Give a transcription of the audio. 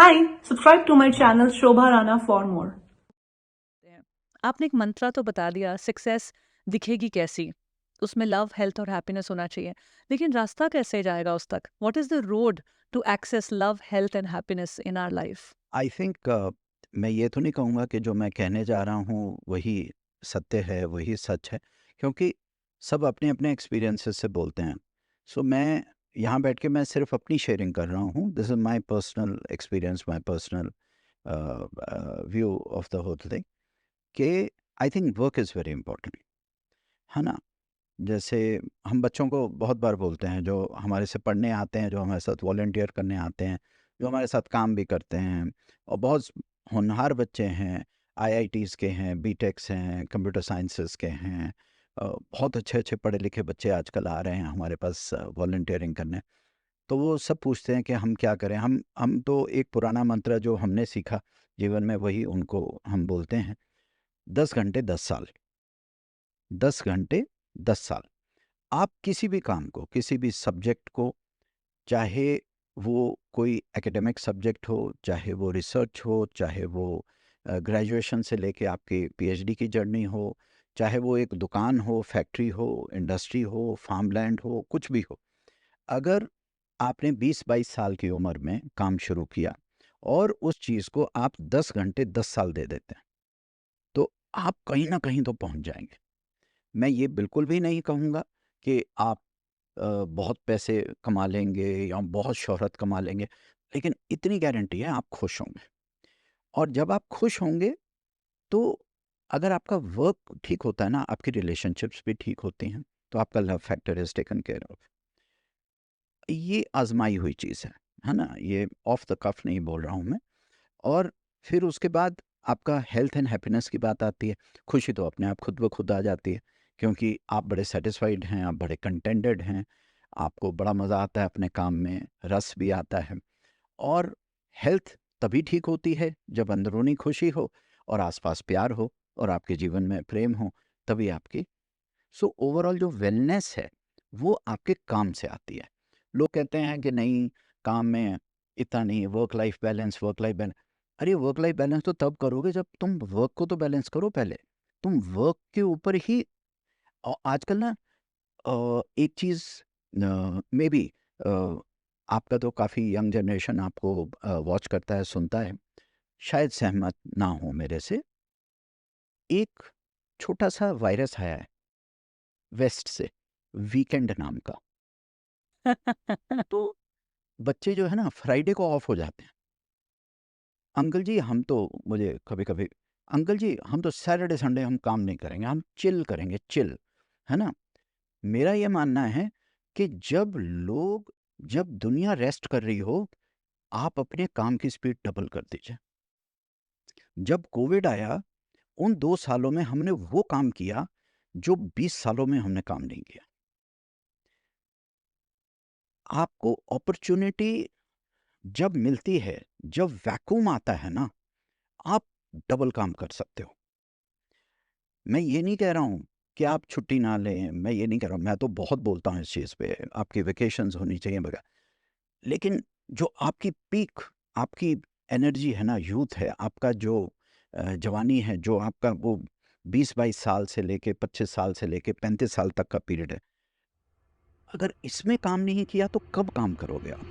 Hi, subscribe to my channel Shobha Rana for more. हैं। आपने एक मंत्रा तो बता दिया, सक्सेस दिखेगी कैसी? उसमें लव, हेल्थ और हैप्पीनेस होना चाहिए। लेकिन रास्ता कैसे जाएगा उस तक? What is the road to access love, health and happiness in our life? I think मैं ये तो नहीं कहूँगा कि जो मैं कहने जा रहा हूँ वही सत्य है, वही सच है, क्योंकि सब अपने-अपने एक्सपीरियंसेस से बोलते हैं। सो मैं यहाँ बैठ के मैं सिर्फ़ अपनी शेयरिंग कर रहा हूँ। This is my personal experience, my personal view of the whole thing कि I think work is very important, है ना? जैसे हम बच्चों को बहुत बार बोलते हैं, जो हमारे से पढ़ने आते हैं, जो हमारे साथ वॉलंटियर करने आते हैं, जो हमारे साथ काम भी करते हैं, और बहुत होनहार बच्चे हैं, आईआईटीज़ के हैं, बीटेक्स हैं, कंप्यूटर साइंसेस के हैं, बहुत अच्छे अच्छे पढ़े लिखे बच्चे आजकल आ रहे हैं हमारे पास वॉलंटियरिंग करने। तो वो सब पूछते हैं कि हम क्या करें। हम तो एक पुराना मंत्र जो हमने सीखा जीवन में, वही उनको हम बोलते हैं, 10 घंटे 10 साल। 10 घंटे 10 साल। आप किसी भी काम को, किसी भी सब्जेक्ट को, चाहे वो कोई एकेडमिक सब्जेक्ट हो, चाहे वो रिसर्च हो, चाहे वो ग्रेजुएशन से लेके आपकी पीएचडी की जर्नी हो, चाहे वो एक दुकान हो, फैक्ट्री हो, इंडस्ट्री हो, फार्मलैंड हो, कुछ भी हो। अगर आपने 20-22 साल की उम्र में काम शुरू किया और उस चीज़ को आप 10 घंटे 10 साल दे देते हैं, तो आप कहीं न कहीं तो पहुँच जाएँगे। मैं ये बिल्कुल भी नहीं कहूँगा कि आप बहुत पैसे कमा लेंगे या बहुत शोहरत कमा लेंगे, लेकिन इतनी गारंटी है आप खुश होंगे। और जब आप खुश होंगे, तो अगर आपका वर्क ठीक होता है ना, आपकी रिलेशनशिप्स भी ठीक होती हैं, तो आपका love factor is taken care of. ये आज़माई हुई चीज़ है ना? ये ऑफ द कफ नहीं बोल रहा हूँ मैं। और फिर उसके बाद आपका हेल्थ एंड हैप्पीनेस की बात आती है। खुशी तो अपने आप खुद ब खुद आ जाती है, क्योंकि आप बड़े सैटिस्फाइड हैं, आप बड़े कंटेंटेड हैं, आपको बड़ा मज़ा आता है अपने काम में, रस भी आता है। और हेल्थ तभी ठीक होती है जब अंदरूनी खुशी हो और आसपास प्यार हो और आपके जीवन में प्रेम हो, तभी आपकी सो ओवरऑल जो वेलनेस है, वो आपके काम से आती है। लोग कहते हैं कि नहीं, काम में इतना नहीं, वर्क लाइफ बैलेंस। अरे वर्क लाइफ बैलेंस तो तब करोगे जब तुम वर्क को तो बैलेंस करो पहले। तुम वर्क के ऊपर ही आजकल ना एक चीज़ मे बी आपका तो काफ़ी यंग जनरेशन आपको वॉच करता है, सुनता है, शायद सहमत ना हो मेरे से। एक छोटा सा वायरस आया है वेस्ट से, वीकेंड नाम का। तो बच्चे जो है ना, फ्राइडे को ऑफ हो जाते हैं। अंकल जी हम तो, मुझे कभी कभी, अंकल जी हम तो सैटरडे संडे हम काम नहीं करेंगे, हम चिल करेंगे, चिल, है ना? मेरा ये मानना है कि जब दुनिया रेस्ट कर रही हो, आप अपने काम की स्पीड डबल कर दीजिए। जब कोविड आया, उन 2 सालों में हमने वो काम किया जो 20 सालों में हमने काम नहीं किया। आपको अपॉर्चुनिटी जब मिलती है, जब वैक्यूम आता है ना, आप डबल काम कर सकते हो। मैं ये नहीं कह रहा हूँ कि आप छुट्टी ना लें, मैं ये नहीं कह रहा हूँ, मैं तो बहुत बोलता हूँ इस चीज़ पे, आपकी वेकेशंस होनी चाहिए वगैरह। लेकिन जो आपकी पीक, आपकी एनर्जी है ना, यूथ है, आपका जो जवानी है, जो आपका वो 20-22 साल से लेके 25 साल से लेके 35 साल तक का पीरियड है, अगर इसमें काम नहीं किया तो कब काम करोगे आप?